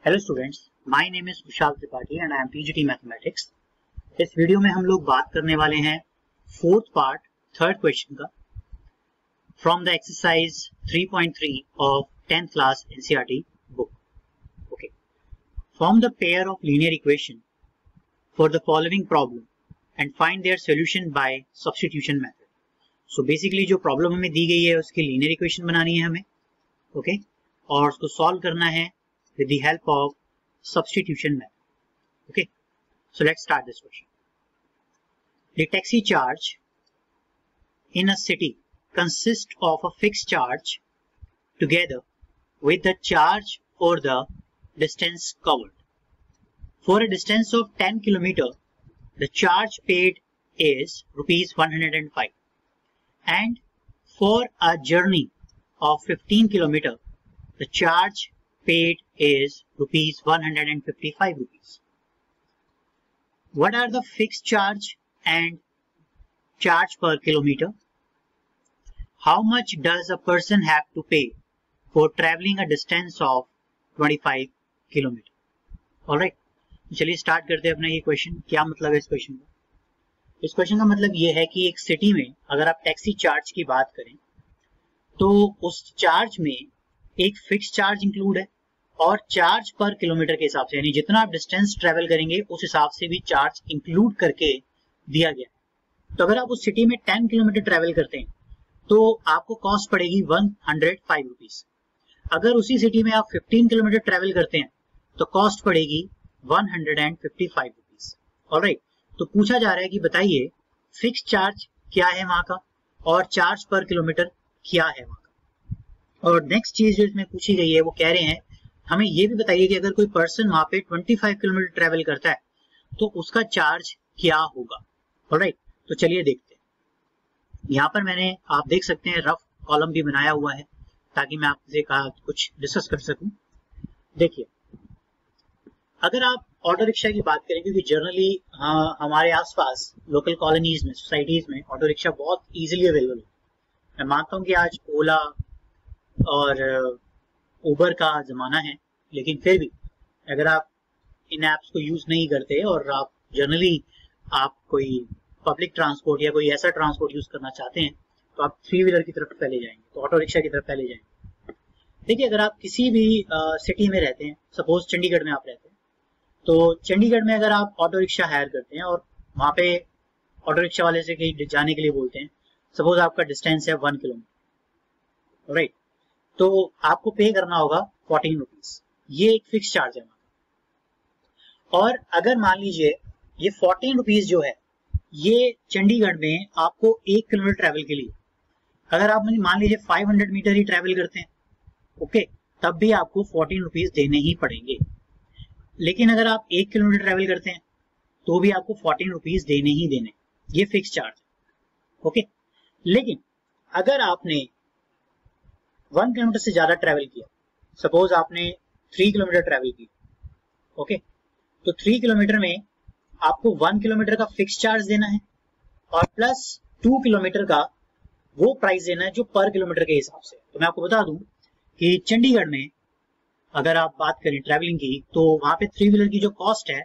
Hello students, my name is Kushal Tripathi and I am PGT mathematics. इस video में हम लोग बात करने वाले हैं फोर्थ पार्ट थर्ड क्वेश्चन का from the exercise 3.3 of 10th class NCERT book. Okay, form the pair of linear equation for the following problem and find their solution by substitution method. So basically जो problem हमें दी गई है उसकी linear equation बनानी है हमें, okay, और उसको सॉल्व करना है with the help of substitution method. Okay, so let's start this question. The taxi charge in a city consists of a fixed charge together with the charge for the distance covered. For a distance of 10 km, the charge paid is rupees 105, and for a journey of 15 km, the charge paid is rupees 155 rupees. What are the fixed charge and charge per kilometer? How much does a person have to pay for traveling a distance of 25 kilometer? Alright, चलिए start करते हैं अपना ये question. क्या मतलब है इस question का? इस क्वेश्चन का मतलब ये है कि एक सिटी में अगर आप टैक्सी चार्ज की बात करें तो उस चार्ज में एक फिक्स चार्ज इंक्लूड है और चार्ज पर किलोमीटर के हिसाब से, यानी जितना आप डिस्टेंस ट्रेवल करेंगे उस हिसाब से भी चार्ज इंक्लूड करके दिया गया है। तो अगर आप उस सिटी में 10 किलोमीटर ट्रेवल करते हैं तो आपको कॉस्ट पड़ेगी 105 रुपीज। अगर उसी सिटी में आप 15 किलोमीटर ट्रेवल करते हैं तो कॉस्ट पड़ेगी 155 रुपीज। ऑलराइट, तो पूछा जा रहा है कि बताइए फिक्स चार्ज क्या है वहां का और चार्ज पर किलोमीटर क्या है वहां का। और नेक्स्ट चीज जो इसमें पूछी गई है वो कह रहे हैं हमें ये भी बताइए कि अगर कोई पर्सन वहां पे 25 किलोमीटर ट्रेवल करता है तो उसका चार्ज क्या होगा। ऑलराइट, तो चलिए देखते हैं। यहाँ पर मैंने, आप देख सकते हैं, रफ कॉलम भी बनाया हुआ है ताकि मैं आपसे कुछ डिस्कस कर सकूं। देखिए, अगर आप ऑटो रिक्शा की बात करें, क्योंकि जनरली हमारे आसपास लोकल कॉलोनीज में, सोसाइटीज में ऑटो रिक्शा बहुत इजीली अवेलेबल है। मैं मानता हूँ कि आज ओला और उबर का जमाना है, लेकिन फिर भी अगर आप इन ऐप्स को यूज नहीं करते और आप जनरली आप कोई पब्लिक ट्रांसपोर्ट या कोई ऐसा ट्रांसपोर्ट यूज करना चाहते हैं तो आप थ्री व्हीलर की तरफ पहले जाएंगे, तो ऑटो रिक्शा की तरफ पहले जाएंगे। देखिए, अगर आप किसी भी सिटी में रहते हैं, सपोज चंडीगढ़ में आप रहते हैं, तो चंडीगढ़ में अगर आप ऑटो रिक्शा हायर करते हैं और वहां पे ऑटो रिक्शा वाले से कहीं जाने के लिए बोलते हैं, सपोज आपका डिस्टेंस है 1 किलोमीटर, राइट, तो आपको पे करना होगा 14 रुपीज। ये एक फिक्स चार्ज है। और अगर मान लीजिए ये 14 रुपीज जो है ये चंडीगढ़ में आपको 1 किलोमीटर ट्रेवल के लिए, अगर आप मान लीजिए 500 मीटर ही ट्रेवल करते हैं, ओके, तब भी आपको 14 रुपीज देने ही पड़ेंगे। लेकिन अगर आप 1 किलोमीटर ट्रेवल करते हैं तो भी आपको 14 रुपीज देने ही देने, ये फिक्स चार्ज है। ओके, लेकिन अगर आपने 1 किलोमीटर से ज्यादा ट्रेवल किया, सपोज आपने 3 किलोमीटर ट्रेवल किया, ओके, तो 3 किलोमीटर में आपको 1 किलोमीटर का फिक्स चार्ज देना है और प्लस 2 किलोमीटर का वो प्राइस देना है जो पर किलोमीटर के हिसाब से। तो मैं आपको बता दूं कि चंडीगढ़ में अगर आप बात करें ट्रेवलिंग की तो वहां पे 3 व्हीलर की जो कॉस्ट है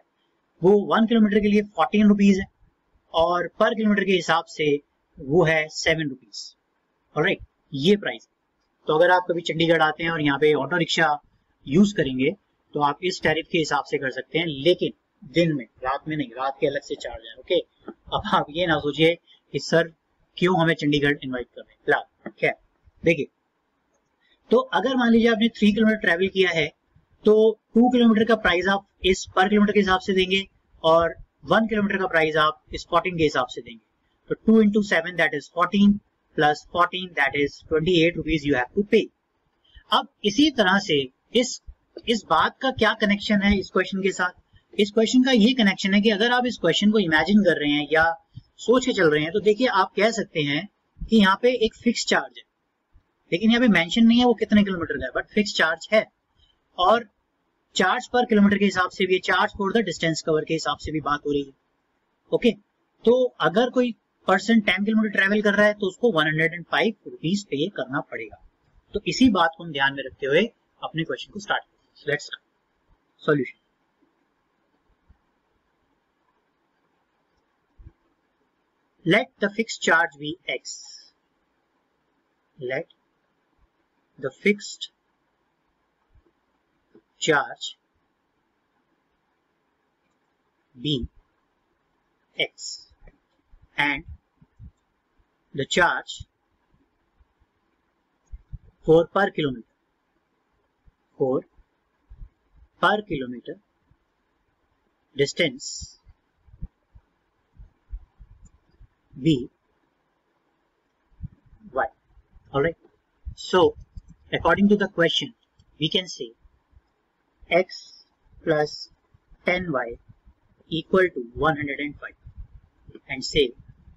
वो 1 किलोमीटर के लिए 14 रुपीज है और पर किलोमीटर के हिसाब से वो है 7 रुपीज। ऑलराइट, ये प्राइस। तो अगर आप कभी चंडीगढ़ आते हैं और यहाँ पे ऑटो रिक्शा यूज करेंगे तो आप इस टैरिफ के हिसाब से कर सकते हैं, लेकिन दिन में, रात में नहीं, रात के अलग से चार्ज है। ओके, अब आप ये ना सोचिए कि सर क्यों हमें चंडीगढ़ इनवाइट कर रहे हैं, फिलहाल खैर। देखिए, तो अगर मान लीजिए आपने 3 किलोमीटर ट्रेवल किया है तो 2 किलोमीटर का प्राइस आप इस पर किलोमीटर के हिसाब से देंगे और 1 किलोमीटर का प्राइस आप इस 14 के हिसाब से देंगे। तो 2 into 7 that is 14 plus 14 that is 28 rupees you have to pay। अब इसी तरह से इस बात का क्या कनेक्शन है इस क्वेश्चन के साथ? इस क्वेश्चन का ये कनेक्शन है कि अगर आप इस क्वेश्चन को इमेजिन कर रहे हैं या सोच के चल रहे हैं तो देखिए, आप कह सकते हैं कि यहाँ पे एक फिक्स चार्ज है, लेकिन यहाँ पे मेंशन नहीं है वो कितने किलोमीटर का है, बट फिक्स चार्ज है और चार्ज पर किलोमीटर के हिसाब से भी, charge for the distance cover के हिसाब से भी बात हो रही है। ओके, तो अगर कोई पर्सन 10 किलोमीटर ट्रेवल कर रहा है तो उसको 105 रुपीज पे करना पड़ेगा। तो इसी बात को हम ध्यान में रखते हुए अपने क्वेश्चन को स्टार्ट करते हैं। Let's start. Solution. Let the fixed charge be x. Let the fixed charge be x and the charge for per kilometer distance be y. Alright. So according to the question, we can say x plus 10y equal to 105 and say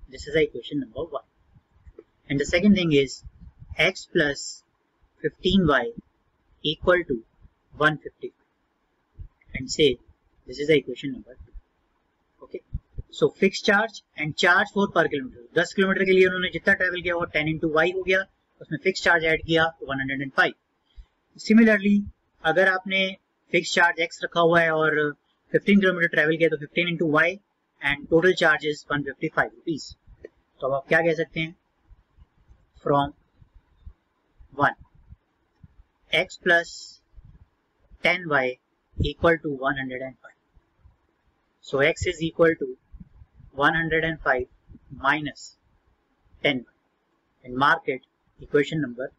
this is equation number 1. And the second thing is x plus 15y equal to 155 and say this is equation number 2. Okay. So fixed charge and charge for per kilometre, 10 kilometre के लिए उन्होंने जितना travel किया वो 10 into y हो गया, उसमें fix charge add किया 105. सिमिलरली अगर आपने फिक्स चार्ज x रखा हुआ है और 15 किलोमीटर ट्रेवल किया तो 15 into y and total charge is 155 rupees. तो अब आप क्या कह सकते हैं, from 1 x plus 10y equal to 105. So x is equal to 105 minus 10y and mark it equation number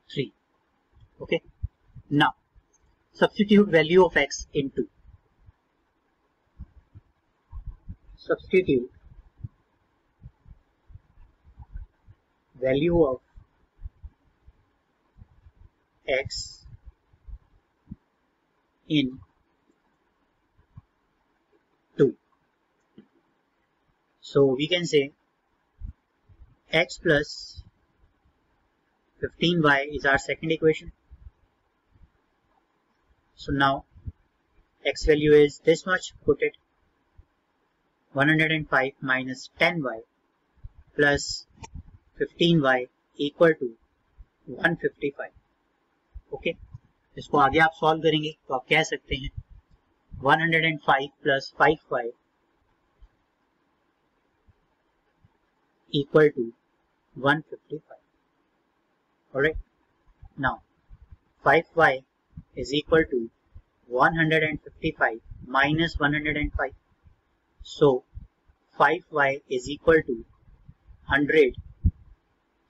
3. Okay. Now substitute value of x into. Substitute value of x in 2. So we can say x plus 15y is our second equation. So now x value is this much, put it 105 minus 10y plus 15y equal to 155. Okay, इसको आगे आप solve करेंगे तो आप कह सकते हैं 105 plus 5y equal to 155. Alright, now 5y is equal to 155 minus 105. So 5y is equal to 100,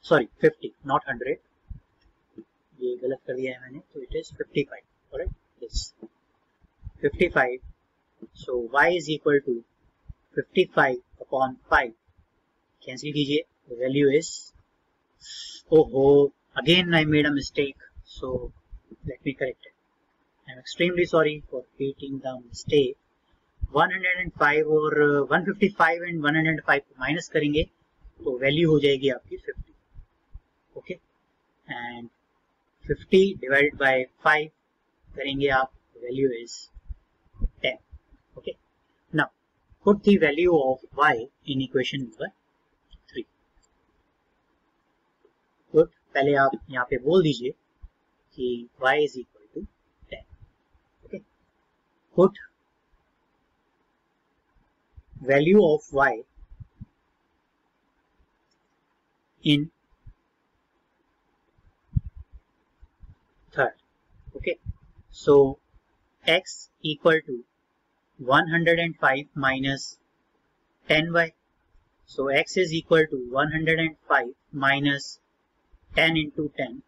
sorry 50, not 100. ये गलत कर दिया है मैंने, तो it is 55. Alright, yes 55. So y is equal to 55 upon 5. Cancel कीजिए. The value is, oh again I made a mistake. So let me correct it. I am extremely sorry for repeating the mistake. 105 और 155 and 105 minus करेंगे तो value हो जाएगी आपकी 50. Okay, and 50 divided by 5 करेंगे आप, value is 10. Okay, now put the value of y in equation number 3. Good, पहले आप यहाँ पे बोल दीजिए कि y is equal to 10. Okay, put value of y in third. Okay, so x equal to 105 minus 10y. So x is equal to 105 minus 10 into 10,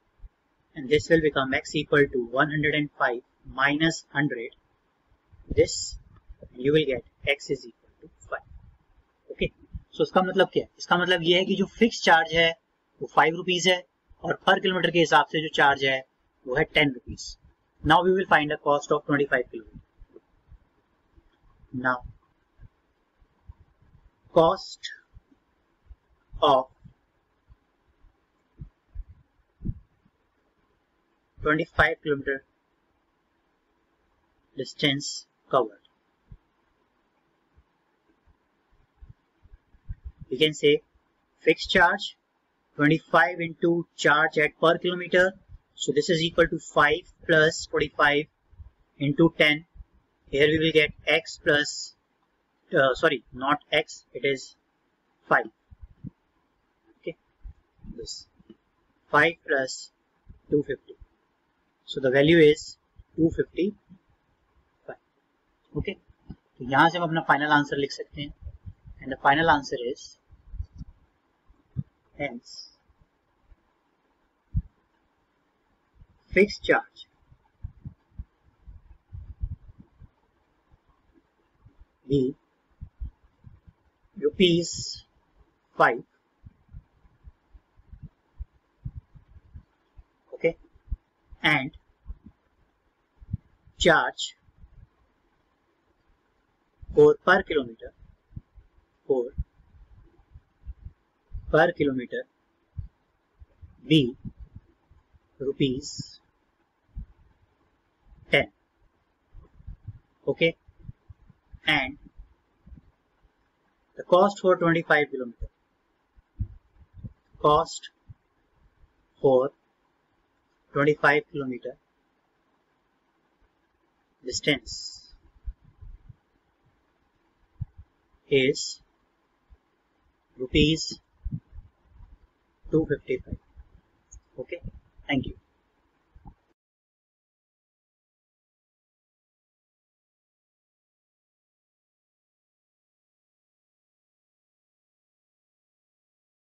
and this will become x equal to 105 minus 100. This you will get x is equal to 5. Okay, सो इसका मतलब क्या है? इसका मतलब ये है कि जो फिक्स चार्ज है वो 5 रुपीज है और पर किलोमीटर के हिसाब से जो चार्ज है वो है 10 rupees. Now we will find the cost of 25 kilometre. Now cost of 25 kilometre distance covered. We can say fixed charge 25 into charge at per kilometer. So this is equal to 5 plus 25 into 10. Here we will get x plus, sorry, not x, it is 5. Okay, this 5 plus 250. So the value is 255. Okay, तो यहाँ से हम अपना final answer लिख सकते हैं. And the final answer is hence fixed charge be rupees 5. Okay, and charge for per kilometer be rupees 10. Okay, and the cost for 25 kilometer, cost for 25 kilometer distance is rupees 255. Okay, thank you.